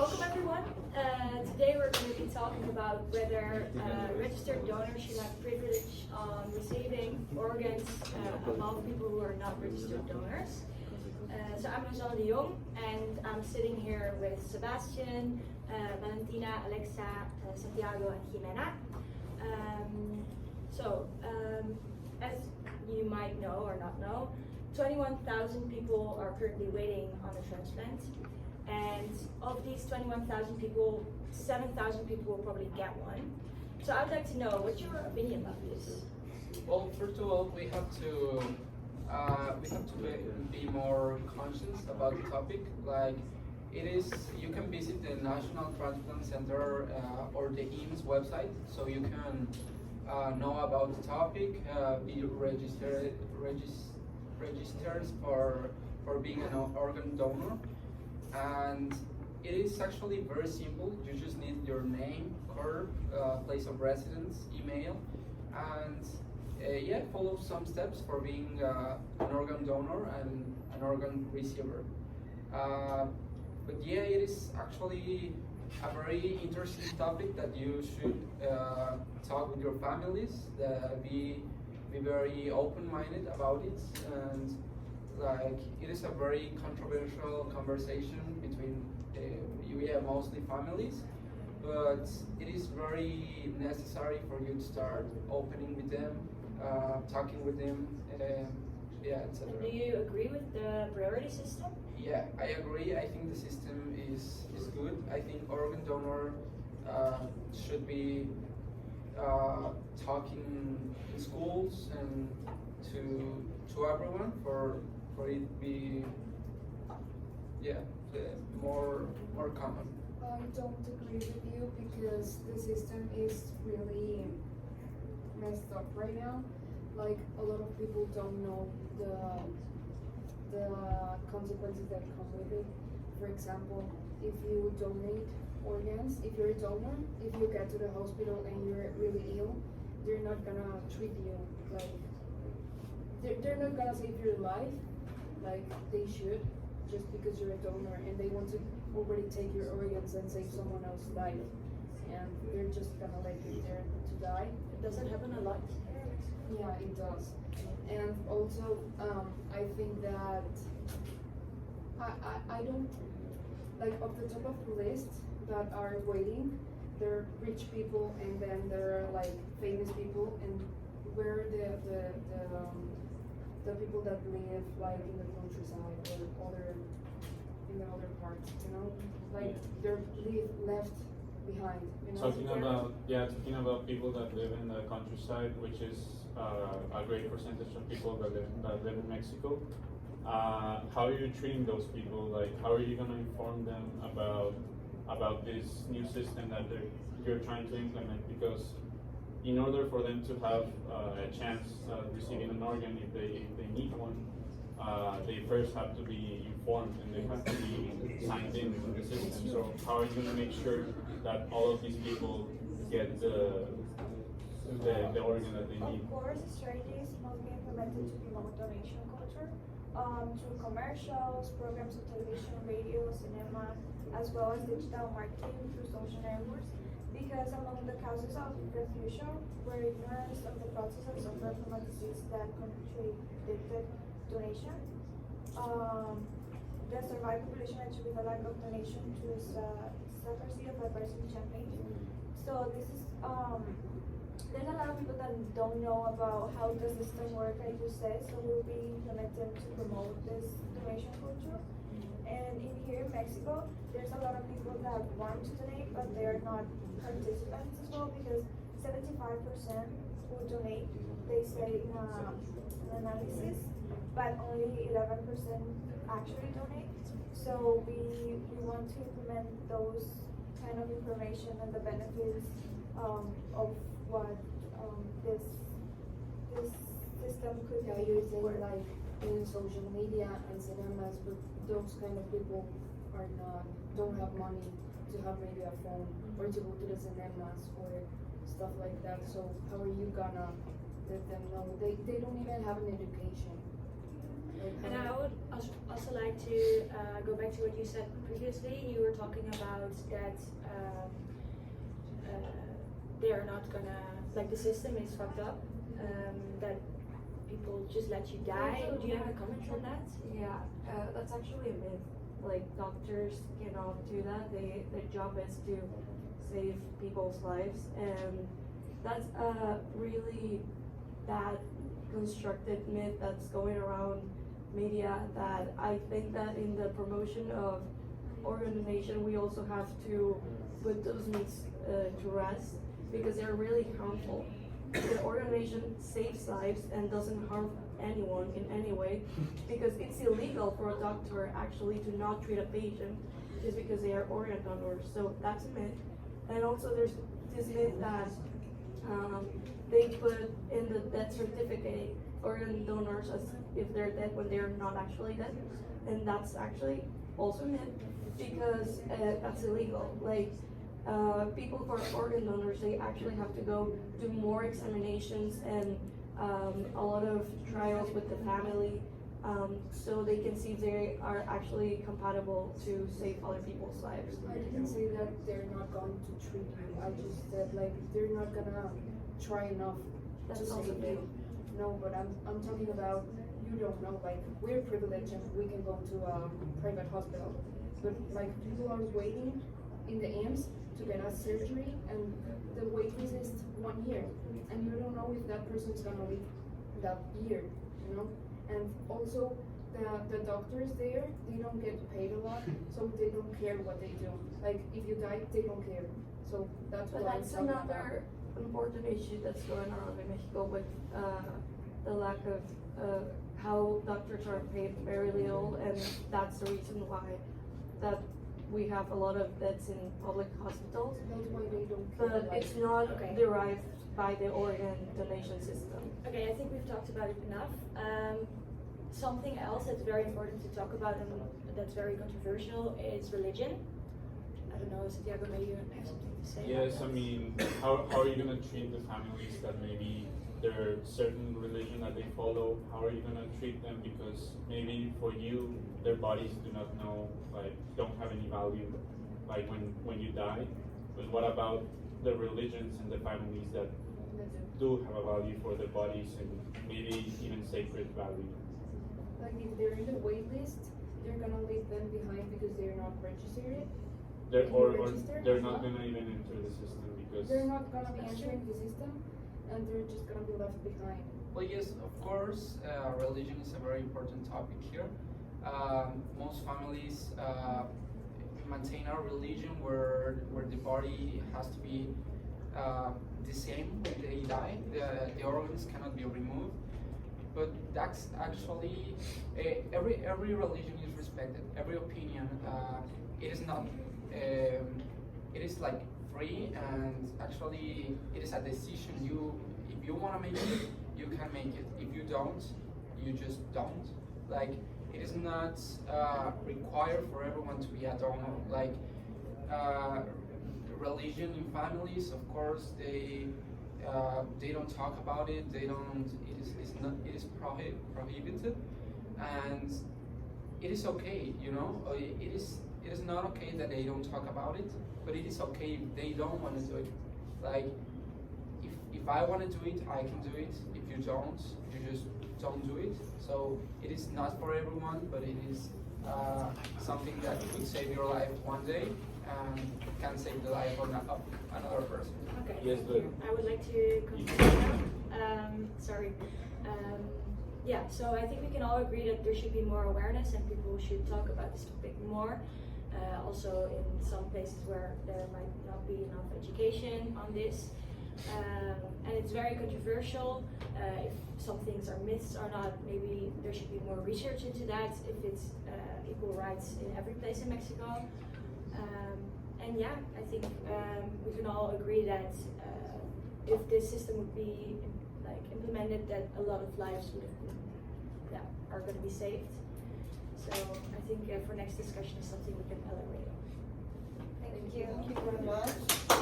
Welcome everyone. Today we're going to be talking about whether registered donors should have privilege on receiving organs above people who are not registered donors. So I'm Rosanne de Jong and I'm sitting here with Sebastian, Valentina, Alexa, Santiago and Jimena. As you might know or not know, 21,000 people are currently waiting on a transplant. And of these 21,000 people, 7,000 people will probably get one. So I would like to know, what's your opinion about this? Well, first of all, we have to be more conscious about the topic. Like, it is, you can visit the National Transplant Center or the IMSS website, so you can know about the topic, be registered for being an organ donor. And it is actually very simple. You just need your name, place of residence, email, and follow some steps for being an organ donor and an organ receiver. But yeah, it is actually a very interesting topic that you should talk with your families, be very open-minded about it, and like, it is a very controversial conversation between mostly families, but it is very necessary for you to start opening with them, talking with them, etc. Do you agree with the priority system? Yeah, I agree. I think the system is good. I think organ donor should be talking in schools and to everyone for it be more common. I don't agree with you because the system is really messed up right now. Like, a lot of people don't know the consequences that come with it. For example, if you donate organs, if you're a donor, if you get to the hospital and you're really ill, they're not gonna treat you like they're not gonna save your life like they should, just because you're a donor, and they want to already take your organs and save someone else's life, and they're just gonna let you there to die. Does it happen a lot? Yeah, it does. And also, I think that I don't, like, off the top of the list that are waiting, there are rich people, and then there are like famous people, and where the people that live like in the countryside or in the other parts, you know, like they're left behind. You know? Talking about people that live in the countryside, which is a great percentage of people that live in Mexico. How are you treating those people? Like, how are you going to inform them about this new system that you're trying to implement? Because in order for them to have a chance receiving an organ, if they need one, they first have to be informed and they have to be signed in to the system. So how are you going to make sure that all of these people get the organ that they need? Of course, strategies must be implemented to promote donation culture through commercials, programs on television, radio, cinema, as well as digital marketing through social networks. Because among the causes of refusion were ignorance of the process of suffering from a disease that contradicted donation. The survived population attributed the lack of donation to secrecy of advisory champagne. So this is there's a lot of people that don't know about how the system works, like you said, so we'll be implementing to promote this donation culture. And in here in Mexico, there's a lot of people that want to donate, but they're not participants as well, because 75% will donate, they say in an analysis, but only 11% actually donate. So we want to implement those kind of information and the benefits of what this system could Yeah, be. you're saying like in social media and cinemas, but those kind of people don't have money to have maybe a phone or to go to the cinemas or stuff like that. So how are you gonna let them know? They don't even have an education. And I would also like to go back to what you said previously. You were talking about that they are not gonna, like the system is fucked up, that people just let you die. Do you have a comment on that? Yeah, that's actually a myth. Like doctors cannot do that. Their job is to save people's lives, and that's a really bad constructed myth that's going around media. That I think that in the promotion of organ donation, we also have to put those myths to rest because they're really harmful. The organ donation saves lives and doesn't harm anyone in any way because it's illegal for a doctor actually to not treat a patient just because they are organ donors. So that's a myth. And also there's this myth that they put in the death certificate organ donors as if they're dead when they're not actually dead. And that's actually also a myth because that's illegal. Like people who are organ donors, they actually have to go do more examinations and a lot of trials with the family so they can see if they are actually compatible to save other people's lives. I didn't say that they're not going to treat you. I just said like they're not gonna try enough That's to also save you. No, but I'm talking about you don't know. Like we're privileged and we can go to a private hospital, but like people are waiting in the EMS to get a surgery, and the wait list is 1 year, and you don't know if that person's gonna live that year, you know. And also, the doctors there, they don't get paid a lot, so they don't care what they do. Like if you die, they don't care. So that's But what I'm that's talking about. another important issue that's going around in Mexico with the lack of how doctors are paid very little, and that's the reason why that we have a lot of deaths in public hospitals. That's why they don't care. But like, it's not Okay. derived by the organ donation system. Okay, I think we've talked about it enough. Something else that's very important to talk about and that's very controversial is religion. I don't know, Santiago, maybe you have something to say Yes, about I that? mean, how are you gonna treat the families that maybe their certain religion that they follow? How are you gonna treat them? Because maybe for you, their bodies do not know, like, don't have any value, like when you die. But what about the religions and the families that do have a value for their bodies and maybe even sacred value? Like if they're in the wait list, they're gonna leave them behind because they're not registered. They're, If or you register they're as not well? gonna even enter the system because They're not gonna be That's entering the system, and they're just gonna be left behind. Well, yes, of course, religion is a very important topic here. Most families maintain a religion where the body has to be the same when they die. The organs cannot be removed. But that's actually every religion is respected. Every opinion, it is not. It is like free, and actually, it is a decision. If you want to make it, you can make it. If you don't, you just don't. Like it is not required for everyone to be a donor. Like religion in families, of course, they don't talk about it. They don't. It is prohibited, and it is okay. You know, it is not okay that they don't talk about it, but it is okay if they don't want to do it. Like if I want to do it, I can do it. If you don't, you just don't do it. So it is not for everyone, but it is something that could save your life one day and can save the life of another person. Okay, Yes, thank but- you. I would like to continue now. Sorry. Yeah, so I think we can all agree that there should be more awareness and people should talk about this topic more. Also in some places where there might not be enough education on this. And it's very controversial. If some things are myths or not, maybe there should be more research into that, if it's equal rights in every place in Mexico. And yeah, I think we can all agree that if this system would be like implemented, that a lot of lives would have been, are going to be saved. So I think for next discussion is something we can elaborate on. Thank you. Thank you very much.